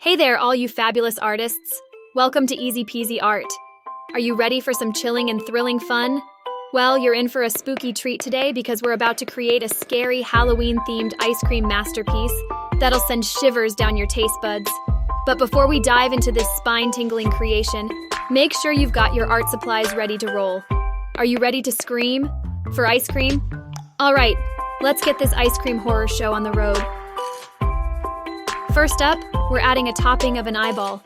Hey there, all you fabulous artists. Welcome to Easy Peasy Art. Are you ready for some chilling and thrilling fun? Well, you're in for a spooky treat today because we're about to create a scary Halloween-themed ice cream masterpiece that'll send shivers down your taste buds. But before we dive into this spine-tingling creation, make sure you've got your art supplies ready to roll. Are you ready to scream for ice cream? All right, let's get this ice cream horror show on the road. First up, we're adding a topping of an eyeball.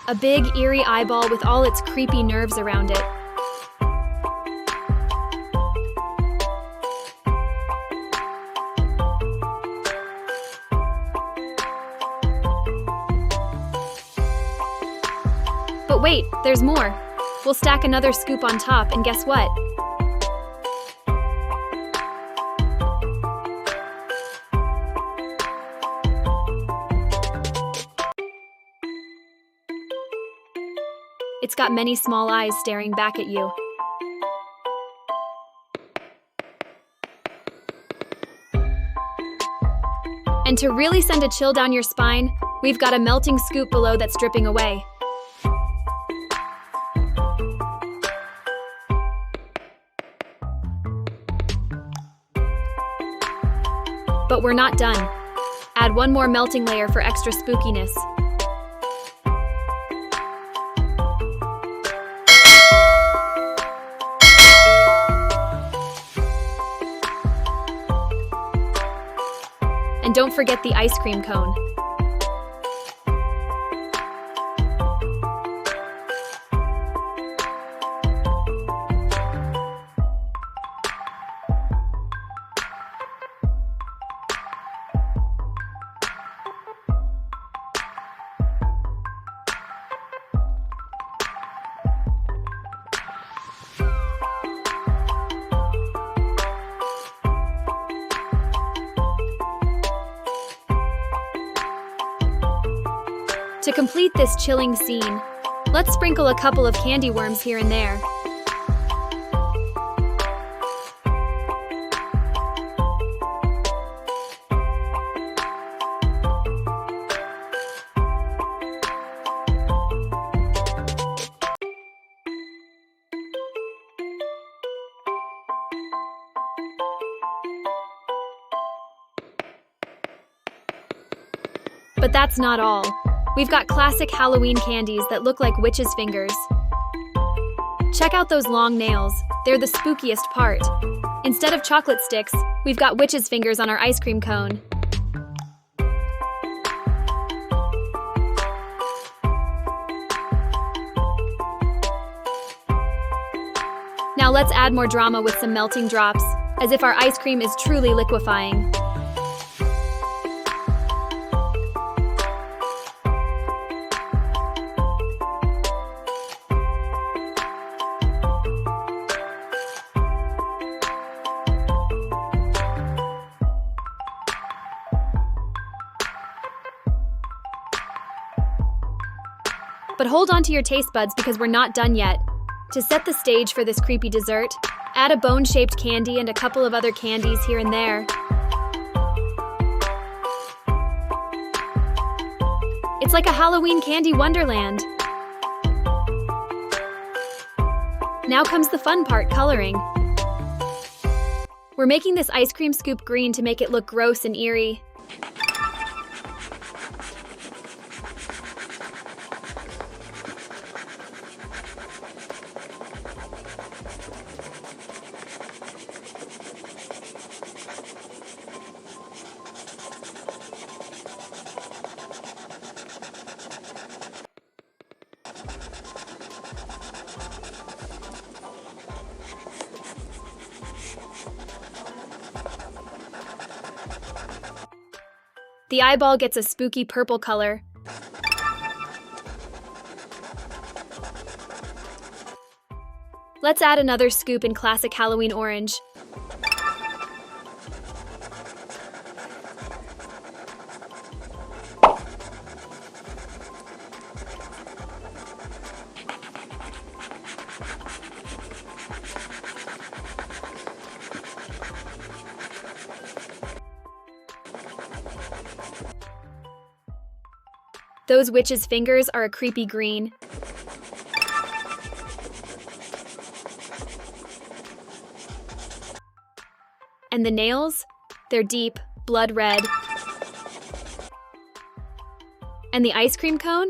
A big, eerie eyeball with all its creepy nerves around it. But wait, there's more. We'll stack another scoop on top, and guess what? It's got many small eyes staring back at you. And to really send a chill down your spine, we've got a melting scoop below that's dripping away. But we're not done. Add one more melting layer for extra spookiness. And don't forget the ice cream cone. To complete this chilling scene, let's sprinkle a couple of candy worms here and there. But that's not all. We've got classic Halloween candies that look like witches' fingers. Check out those long nails. They're the spookiest part. Instead of chocolate sticks, we've got witches' fingers on our ice cream cone. Now let's add more drama with some melting drops, as if our ice cream is truly liquefying. But hold on to your taste buds because we're not done yet. To set the stage for this creepy dessert, add a bone-shaped candy and a couple of other candies here and there. It's like a Halloween candy wonderland. Now comes the fun part, coloring. We're making this ice cream scoop green to make it look gross and eerie. The eyeball gets a spooky purple color. Let's add another scoop in classic Halloween orange. Those witches' fingers are a creepy green. And the nails? They're deep, blood red. And the ice cream cone?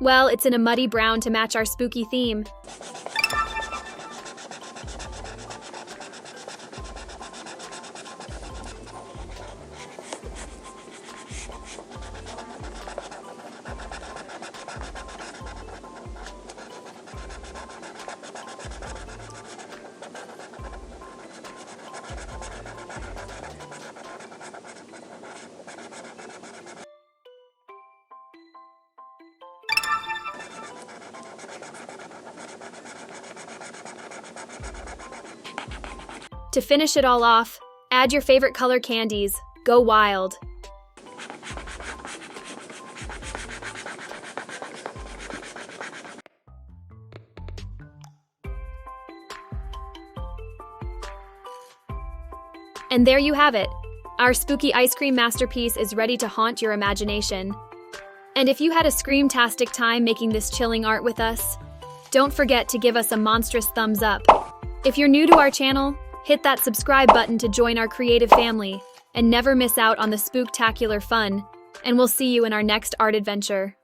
Well, it's in a muddy brown to match our spooky theme. To finish it all off, add your favorite color candies. Go wild. And there you have it. Our spooky ice cream masterpiece is ready to haunt your imagination. And if you had a scream-tastic time making this chilling art with us, don't forget to give us a monstrous thumbs up. If you're new to our channel, hit that subscribe button to join our creative family and never miss out on the spooktacular fun. And we'll see you in our next art adventure.